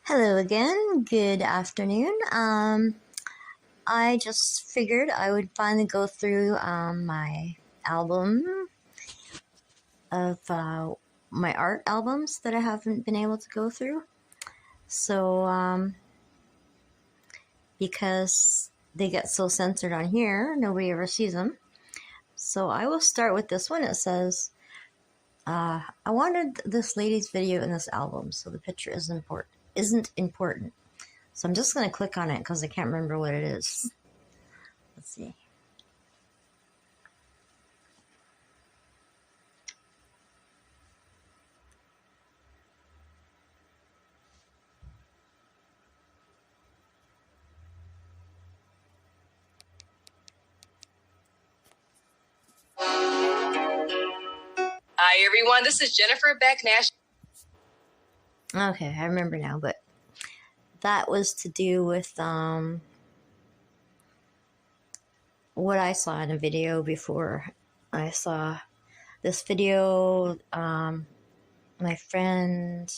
Hello again. Good afternoon. I just figured I would finally go through my album of my art albums that I haven't been able to go through. So, because they get so censored on here, nobody ever sees them. So I will start with this one. It says, I wanted this lady's video in this album, so the picture isn't important. So I'm just going to click on it because I can't remember what it is. Let's see. Hi everyone, this is Jennifer Beck Nash. Okay, I remember now, but that was to do with what I saw in a video before. I saw this video, my friend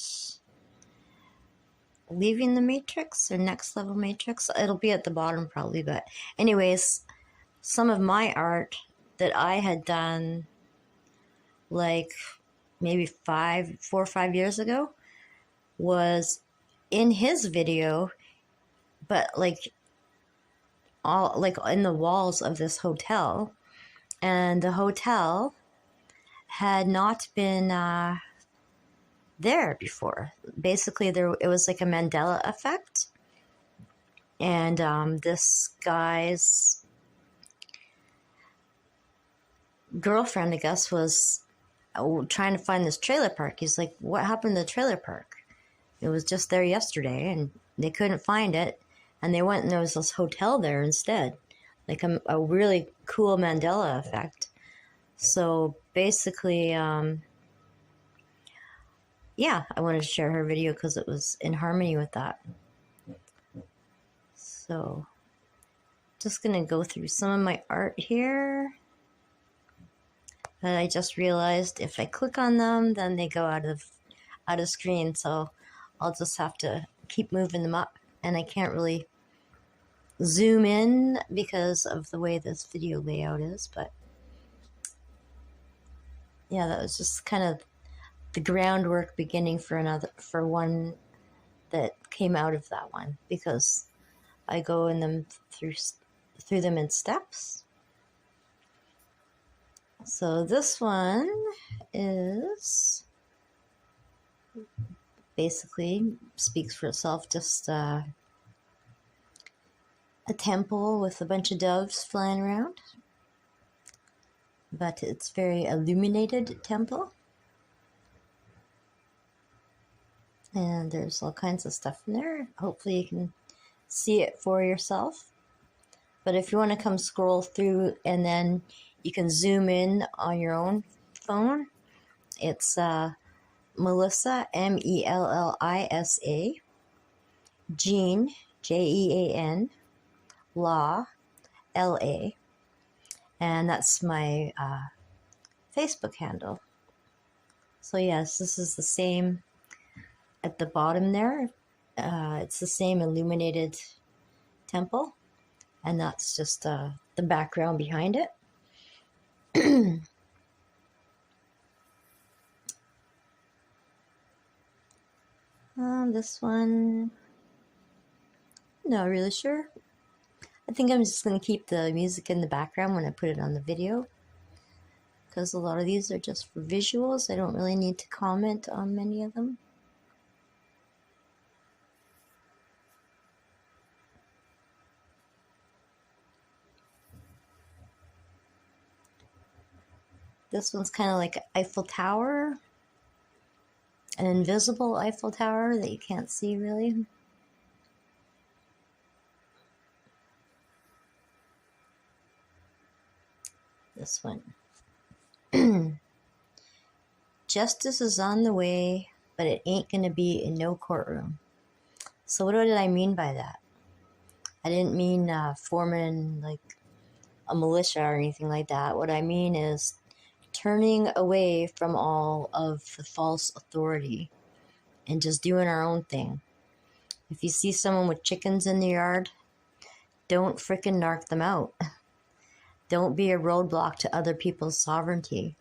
leaving the Matrix or Next Level Matrix. It'll be at the bottom probably, but anyways, some of my art that I had done like maybe 4 or 5 years ago was in his video, but like all like in the walls of this hotel, and the hotel had not been there before. Basically, it was like a Mandela effect, and this guy's girlfriend, I guess, was trying to find this trailer park. He's like, "What happened to the trailer park? It was just there yesterday," and they couldn't find it. And they went and there was this hotel there instead, like a really cool Mandela effect. So basically, yeah, I wanted to share her video because it was in harmony with that. So just going to go through some of my art here that I just realized if I click on them, then they go out of screen. So I'll just have to keep moving them up, and I can't really zoom in because of the way this video layout is, but yeah, that was just kind of the groundwork beginning for one that came out of that one, because I go in them through them in steps. So this one is basically speaks for itself, just a temple with a bunch of doves flying around, but it's very illuminated temple, and there's all kinds of stuff in there. Hopefully you can see it for yourself, but if you want to come scroll through and then you can zoom in on your own phone, it's Melissa, Mellisa, Jean, Jean, Law, LA, and that's my Facebook handle. So yes, this is the same at the bottom there. It's the same illuminated temple, and that's just the background behind it. This one, not really sure. I think I'm just going to keep the music in the background when I put it on the video, because a lot of these are just for visuals. I don't really need to comment on many of them. This one's kind of like Eiffel Tower, an invisible Eiffel Tower that you can't see really. This one. Justice is on the way, but it ain't gonna be in no courtroom. So what did I mean by that? I didn't mean forming like a militia or anything like that. What I mean is turning away from all of the false authority and just doing our own thing. If you see someone with chickens in the yard, don't frickin' narc them out. Don't be a roadblock to other people's sovereignty.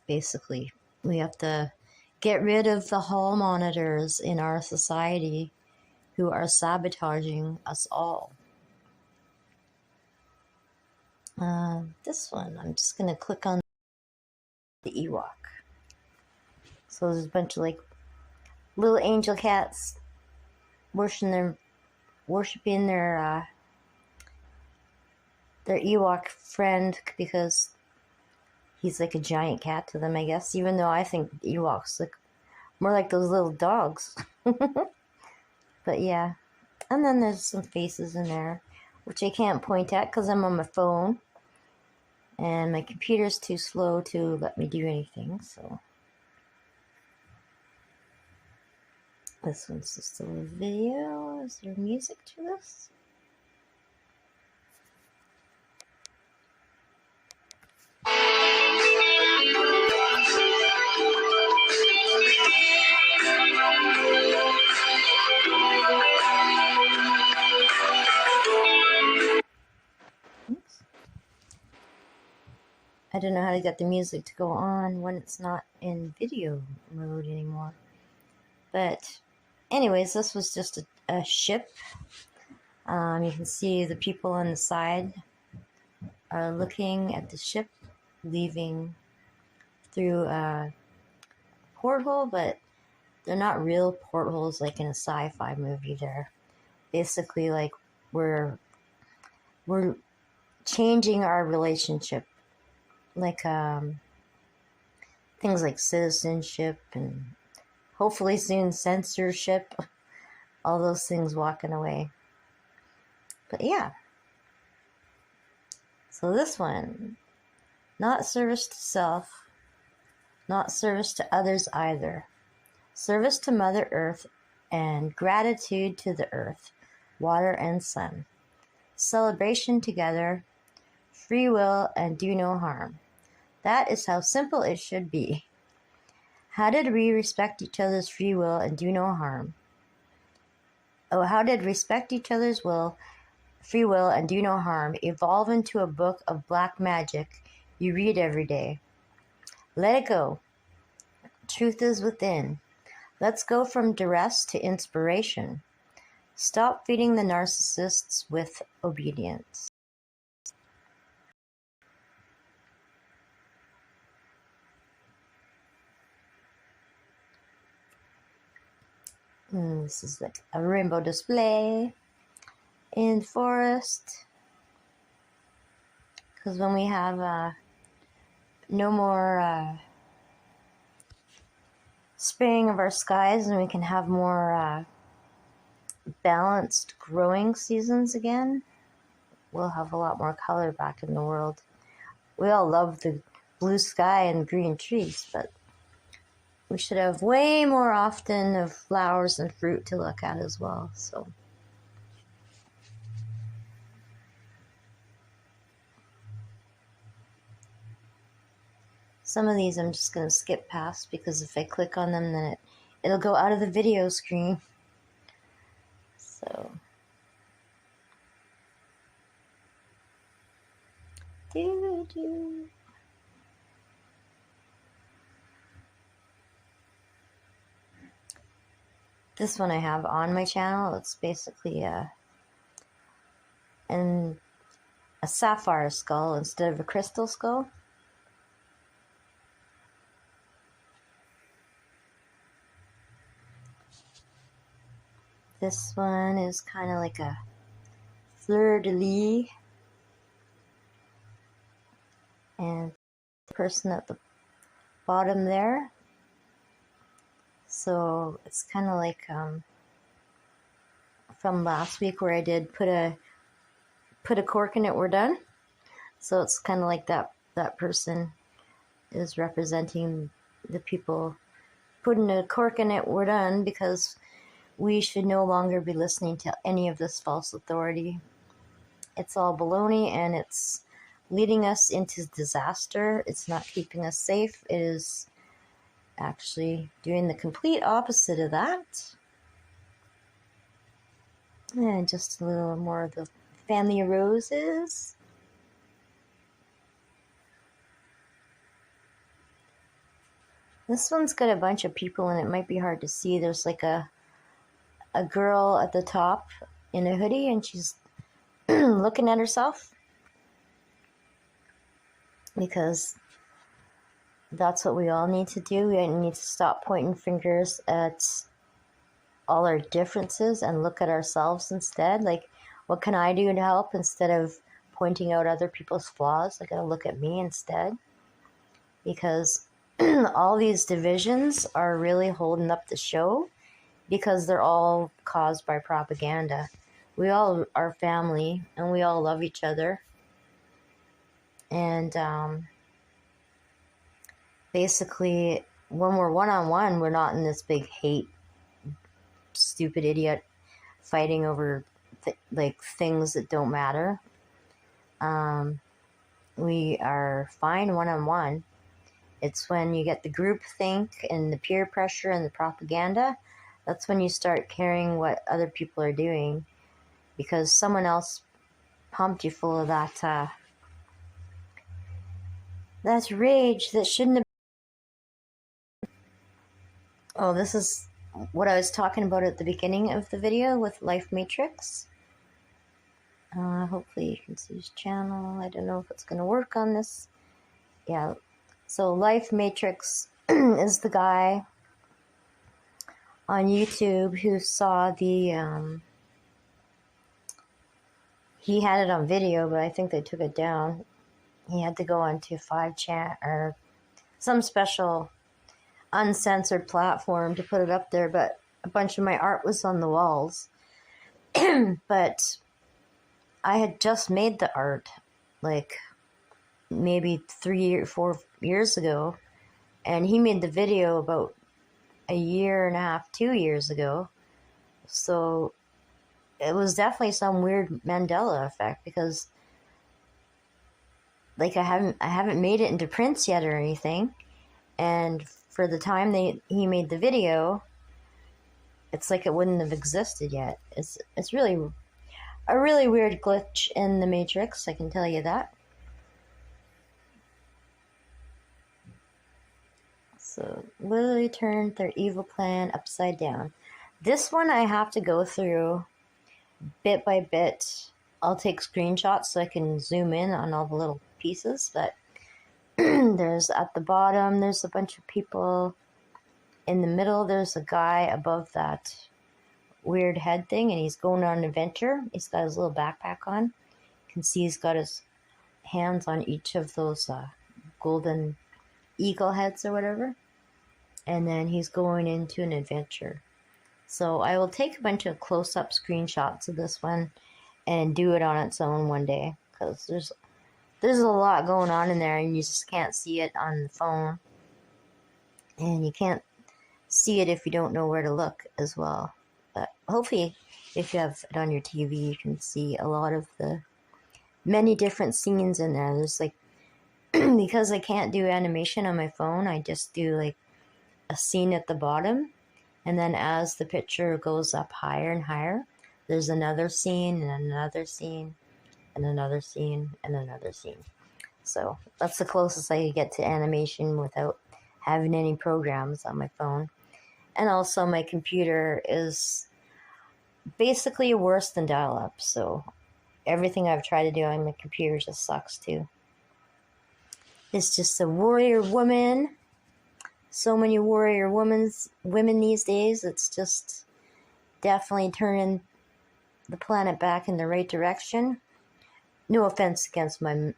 Basically, we have to get rid of the hall monitors in our society who are sabotaging us all. This one, I'm just going to click on the Ewok. So there's a bunch of like little angel cats worshiping their Ewok friend because he's like a giant cat to them, I guess, even though I think Ewoks look more like those little dogs. But yeah. And then there's some faces in there, which I can't point at because I'm on my phone. And my computer's too slow to let me do anything, so. This one's just a little video. Is there music to this? Oops. I don't know how to get the music to go on when it's not in video mode anymore. But anyways, this was just a ship. You can see the people on the side are looking at the ship leaving through a porthole, but they're not real portholes like in a sci-fi movie. They're basically like we're changing our relationship, like things like citizenship and hopefully soon censorship, all those things walking away. But yeah. So this one, not service to self, not service to others either. Service to Mother Earth and gratitude to the earth, water, and sun. Celebration together, free will, and do no harm. That is how simple it should be. How did we respect each other's free will and do no harm? Oh, how did respect each other's free will and do no harm evolve into a book of black magic you read every day? Let it go. Truth is within. Let's go from duress to inspiration. Stop feeding the narcissists with obedience. This is like a rainbow display in forest. Because when we have no more spraying of our skies and we can have more balanced growing seasons again, we'll have a lot more color back in the world. We all love the blue sky and green trees, but we should have way more often of flowers and fruit to look at as well. So some of these I'm just going to skip past because if I click on them, then it'll go out of the video screen. So this one I have on my channel. It's basically a sapphire skull instead of a crystal skull. This one is kind of like a fleur-de-lis. And the person at the bottom there. So it's kind of like from last week where I did put a cork in it, we're done. So it's kind of like that person is representing the people putting a cork in it, we're done, because we should no longer be listening to any of this false authority. It's all baloney and it's leading us into disaster. It's not keeping us safe. It is actually doing the complete opposite of that. And just a little more of the family of roses. This one's got a bunch of people and it might be hard to see. There's like a girl at the top in a hoodie and she's looking at herself because that's what we all need to do. We need to stop pointing fingers at all our differences and look at ourselves instead. Like, what can I do to help instead of pointing out other people's flaws? I gotta look at me instead, because all these divisions are really holding up the show because they're all caused by propaganda. We all are family and we all love each other. And basically, when we're one-on-one, we're not in this big hate, stupid idiot fighting over things that don't matter. We are fine one-on-one. It's when you get the group think and the peer pressure and the propaganda, that's when you start caring what other people are doing, because someone else pumped you full of that rage that shouldn't have. Oh, this is what I was talking about at the beginning of the video with Life Matrix. Hopefully you can see his channel. I don't know if it's going to work on this. Yeah. So Life Matrix is the guy on YouTube who saw the, he had it on video, but I think they took it down. He had to go onto 5chan or some special uncensored platform to put it up there, but a bunch of my art was on the walls. But I had just made the art like maybe 3 or 4 years ago, and he made the video about a year and a half, 2 years ago. So it was definitely some weird Mandela effect, because like I haven't made it into prints yet or anything, and for the time he made the video, it's like it wouldn't have existed yet. It's really a really weird glitch in the Matrix, I can tell you that. So literally turned their evil plan upside down. This one I have to go through bit by bit. I'll take screenshots so I can zoom in on all the little pieces, but there's at the bottom, there's a bunch of people. In the middle, there's a guy above that weird head thing, and he's going on an adventure. He's got his little backpack on. You can see he's got his hands on each of those golden eagle heads or whatever. And then he's going into an adventure. So I will take a bunch of close-up screenshots of this one and do it on its own one day, because there's a lot going on in there and you just can't see it on the phone, and you can't see it if you don't know where to look as well. But hopefully if you have it on your TV, you can see a lot of the many different scenes in there. There's like because I can't do animation on my phone, I just do like a scene at the bottom, and then as the picture goes up higher and higher, there's another scene and another scene and another scene and another scene. So that's the closest I get to animation without having any programs on my phone. And also my computer is basically worse than dial-up, so everything I've tried to do on my computer just sucks too. It's just a warrior woman. So many warrior women these days. It's just definitely turning the planet back in the right direction. No offense against my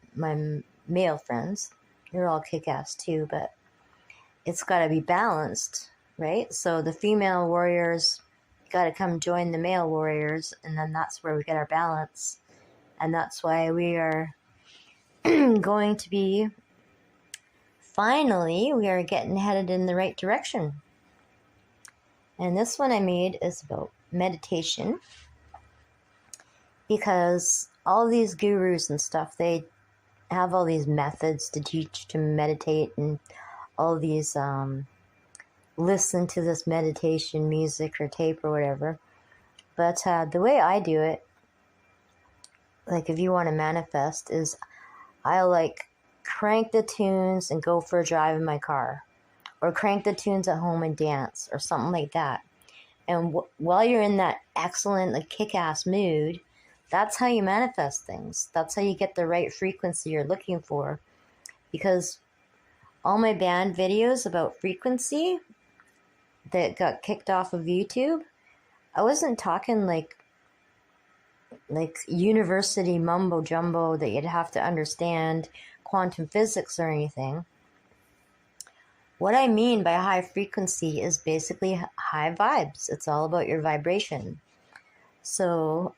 male friends. They're all kick-ass too, but it's got to be balanced, right? So the female warriors got to come join the male warriors, and then that's where we get our balance. And that's why we are going to be, finally, we are getting headed in the right direction. And this one I made is about meditation, because all these gurus and stuff, they have all these methods to teach to meditate, and all these listen to this meditation music or tape or whatever. But the way I do it, like if you want to manifest, is I'll like crank the tunes and go for a drive in my car, or crank the tunes at home and dance, or something like that. And while you're in that excellent, like kick-ass mood, that's how you manifest things. That's how you get the right frequency you're looking for. Because all my band videos about frequency that got kicked off of YouTube, I wasn't talking like university mumbo jumbo that you'd have to understand quantum physics or anything. What I mean by high frequency is basically high vibes. It's all about your vibration. So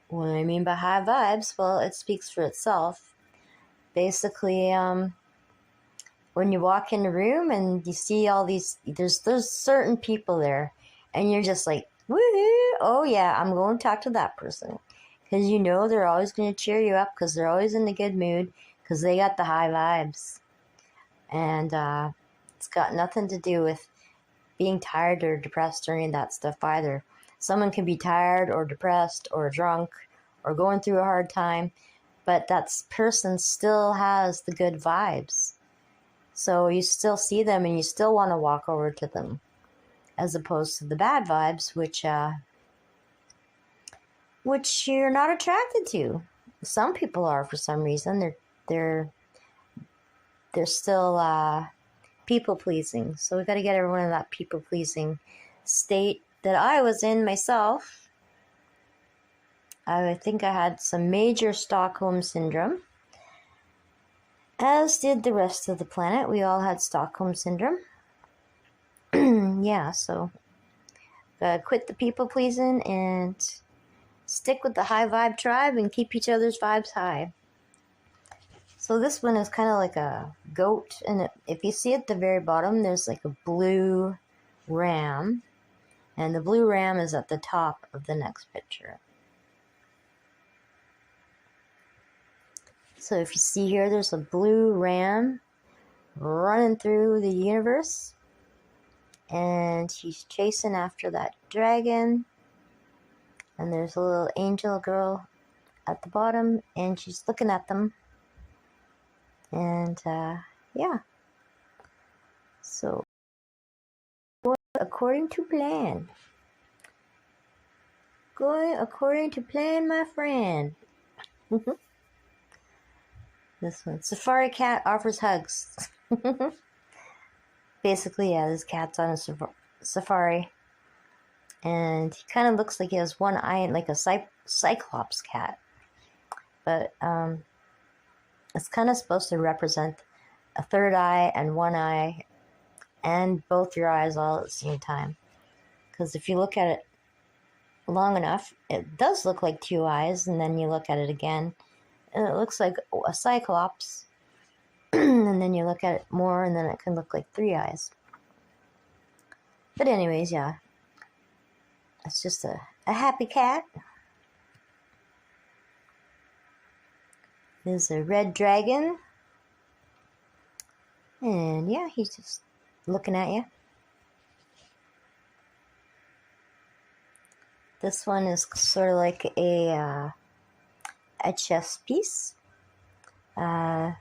what I mean by high vibes, well, it speaks for itself. Basically, when you walk in a room and you see all these, there's certain people there, and you're just like, woohoo, oh yeah, I'm going to talk to that person. Because you know they're always going to cheer you up, because they're always in a good mood, because they got the high vibes. And it's got nothing to do with being tired or depressed or any of that stuff either. Someone can be tired or depressed or drunk or going through a hard time, but that person still has the good vibes. So you still see them and you still want to walk over to them, as opposed to the bad vibes, which you're not attracted to. Some people are, for some reason. They're still people pleasing. So we got to get everyone in that people pleasing state that I was in myself. I think I had some major Stockholm syndrome, as did the rest of the planet. We all had Stockholm syndrome. Yeah, so gotta quit the people pleasing and stick with the high vibe tribe and keep each other's vibes high. So this one is kind of like a goat, and if you see at the very bottom, there's like a blue ram, and the blue ram is at the top of the next picture. So if you see here, there's a blue ram running through the universe, and he's chasing after that dragon, and there's a little angel girl at the bottom, and she's looking at them. And yeah, so according to plan, going according to plan, my friend. This one, Safari Cat offers hugs. Basically, yeah, this cat's on a safari, and he kind of looks like he has one eye, like a cyclops cat, but it's kind of supposed to represent a third eye and one eye, and both your eyes all at the same time. Because if you look at it long enough, it does look like two eyes, and then you look at it again, and it looks like a cyclops. And then you look at it more, and then it can look like three eyes. But anyways, yeah, it's just a happy cat. There's a red dragon, and yeah, he's just looking at you. This one is sort of like a chess piece. I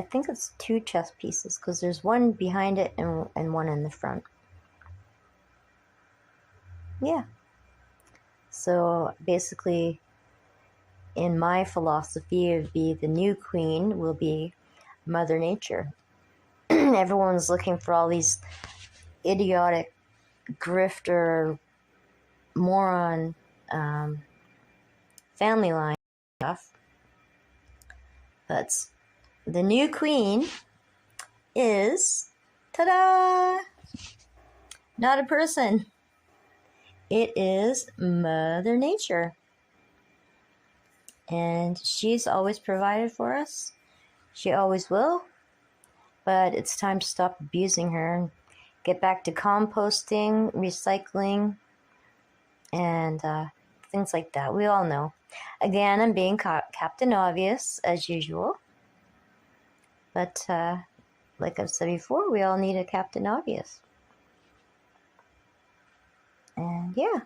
think it's two chess pieces, because there's one behind it and one in the front. Yeah. So basically, in my philosophy, it would be the new queen will be Mother Nature. Everyone's looking for all these idiotic grifter moron family line stuff. But the new queen is, ta-da! Not a person. It is Mother Nature. And she's always provided for us. She always will. But it's time to stop abusing her and get back to composting, recycling, and things like that. We all know. Again, I'm being Captain Obvious, as usual. But like I've said before, we all need a Captain Obvious. And yeah.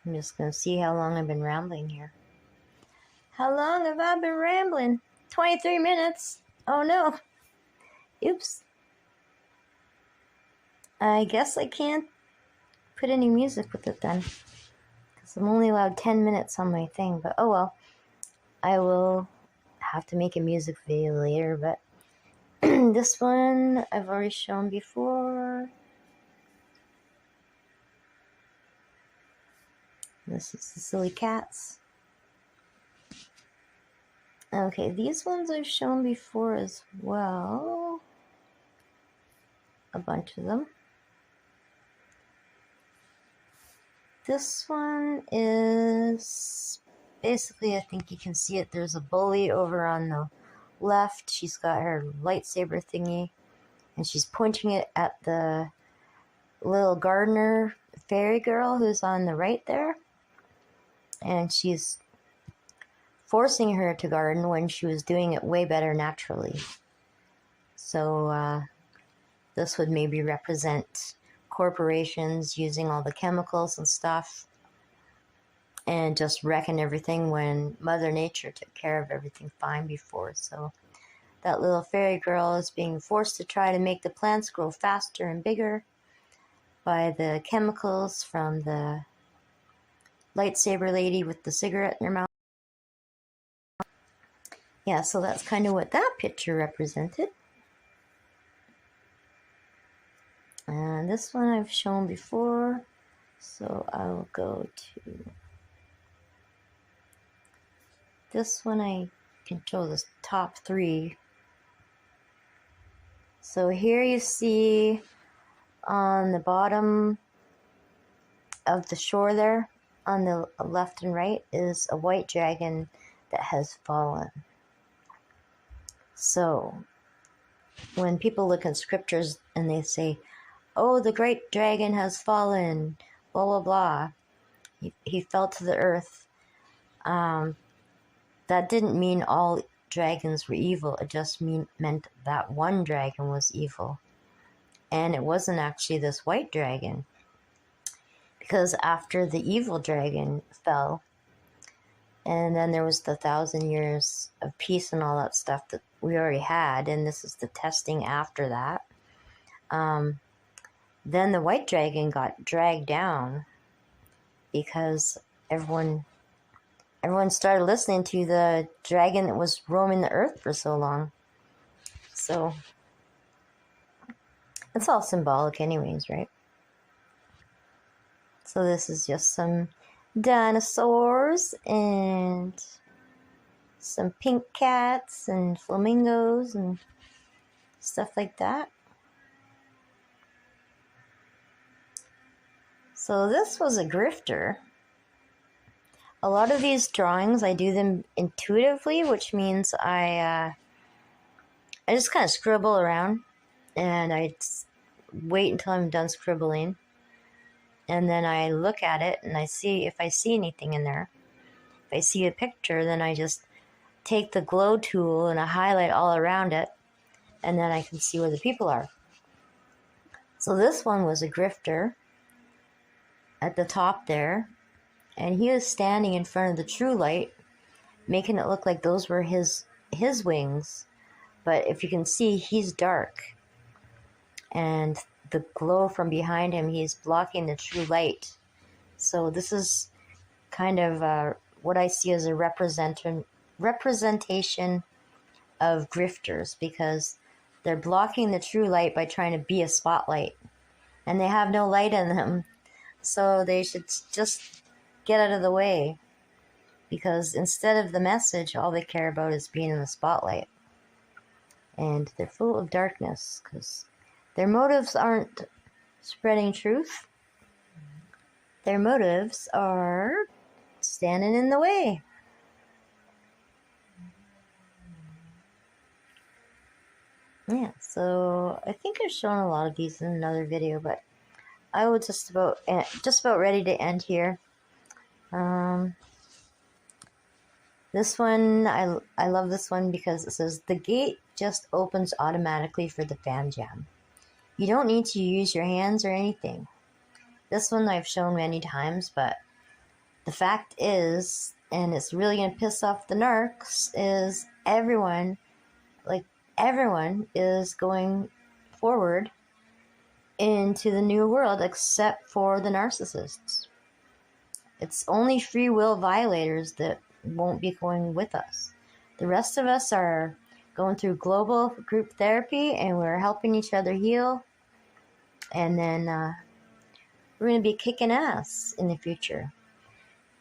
I'm just going to see how long I've been rambling here. How long have I been rambling? 23 minutes. Oh no. Oops. I guess I can't put any music with it then, because I'm only allowed 10 minutes on my thing, but oh well. I will have to make a music video later, but this one I've already shown before. This is the silly cats. Okay, these ones I've shown before as well. A bunch of them. This one is basically, I think you can see it. There's a bully over on the left. She's got her lightsaber thingy, and she's pointing it at the little gardener fairy girl who's on the right there. And she's forcing her to garden when she was doing it way better naturally. So this would maybe represent corporations using all the chemicals and stuff and just wrecking everything when Mother Nature took care of everything fine before. So that little fairy girl is being forced to try to make the plants grow faster and bigger by the chemicals from the lightsaber lady with the cigarette in her mouth. Yeah, so that's kind of what that picture represented. And this one I've shown before, so I'll go to this one. I can show the top three. So here you see on the bottom of the shore there, on the left and right, is a white dragon that has fallen. So when people look in scriptures and they say, oh, the great dragon has fallen, blah, blah, blah. He fell to the earth. That didn't mean all dragons were evil. It just meant that one dragon was evil. And it wasn't actually this white dragon. Because after the evil dragon fell, and then there was the 1,000 years of peace and all that stuff that we already had, and this is the testing after that. Then the white dragon got dragged down because everyone started listening to the dragon that was roaming the earth for so long. So it's all symbolic anyways, right? So this is just some dinosaurs and some pink cats and flamingos and stuff like that. So this was a grifter. A lot of these drawings, I do them intuitively, which means I just kind of scribble around, and I wait until I'm done scribbling, and then I look at it and I see if I see anything in there. If I see a picture, then I just take the glow tool and I highlight all around it, and then I can see where the people are. So this one was a grifter at the top there, and he was standing in front of the true light, making it look like those were his wings. But if you can see, he's dark, and the glow from behind him, he's blocking the true light. So this is kind of what I see as a representation of grifters, because they're blocking the true light by trying to be a spotlight, and they have no light in them. So they should just get out of the way, because instead of the message, all they care about is being in the spotlight. And they're full of darkness because their motives aren't spreading truth. Their motives are standing in the way. Yeah, so I think I've shown a lot of these in another video, but I was just about ready to end here. This one, I love this one because it says, the gate just opens automatically for the fan jam. You don't need to use your hands or anything. This one I've shown many times, but the fact is, and it's really going to piss off the narcs, is everyone is going forward into the new world except for the narcissists. It's only free will violators that won't be going with us. The rest of us are going through global group therapy, and we're helping each other heal. And then we're going to be kicking ass in the future.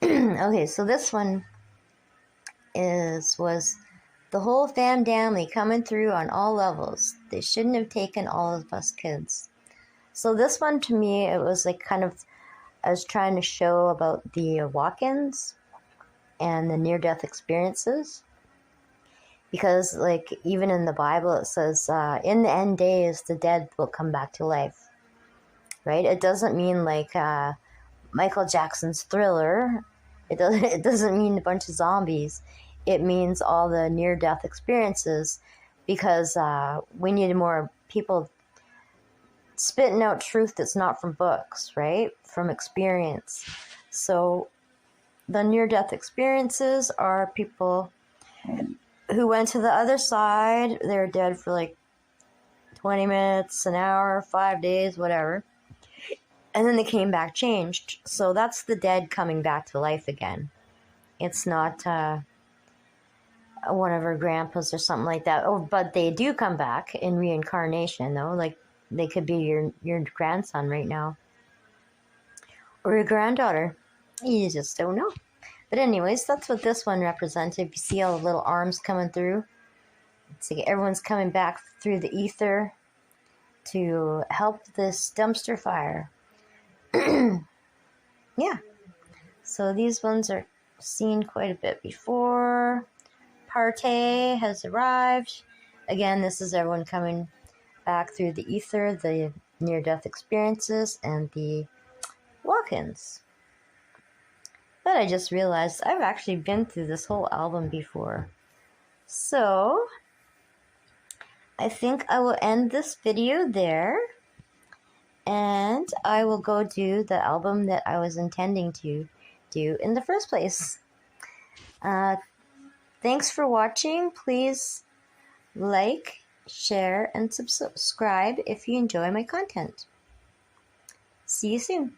Okay, so this one was the whole family coming through on all levels. They shouldn't have taken all of us kids. So this one, to me, it was like kind of, I was trying to show about the walk-ins and the near-death experiences. Because, like, even in the Bible, it says, in the end days, the dead will come back to life. Right? It doesn't mean, like, Michael Jackson's Thriller. It doesn't mean a bunch of zombies. It means all the near-death experiences, because we need more people spitting out truth that's not from books, right? From experience. So the near-death experiences are people who went to the other side. They were dead for like 20 minutes, an hour, 5 days, whatever. And then they came back changed. So that's the dead coming back to life again. It's not one of our grandpas or something like that. Oh, but they do come back in reincarnation, though. Like, they could be your grandson right now. Or your granddaughter. You just don't know. But anyways, that's what this one represented. You see all the little arms coming through. It's like everyone's coming back through the ether to help this dumpster fire. Yeah. So these ones are seen quite a bit before. Partey has arrived. Again, this is everyone coming back through the ether, the near-death experiences, and the walk-ins. But I just realized I've actually been through this whole album before. So I think I will end this video there, and I will go do the album that I was intending to do in the first place. Thanks for watching. Please like, share, and subscribe if you enjoy my content. See you soon.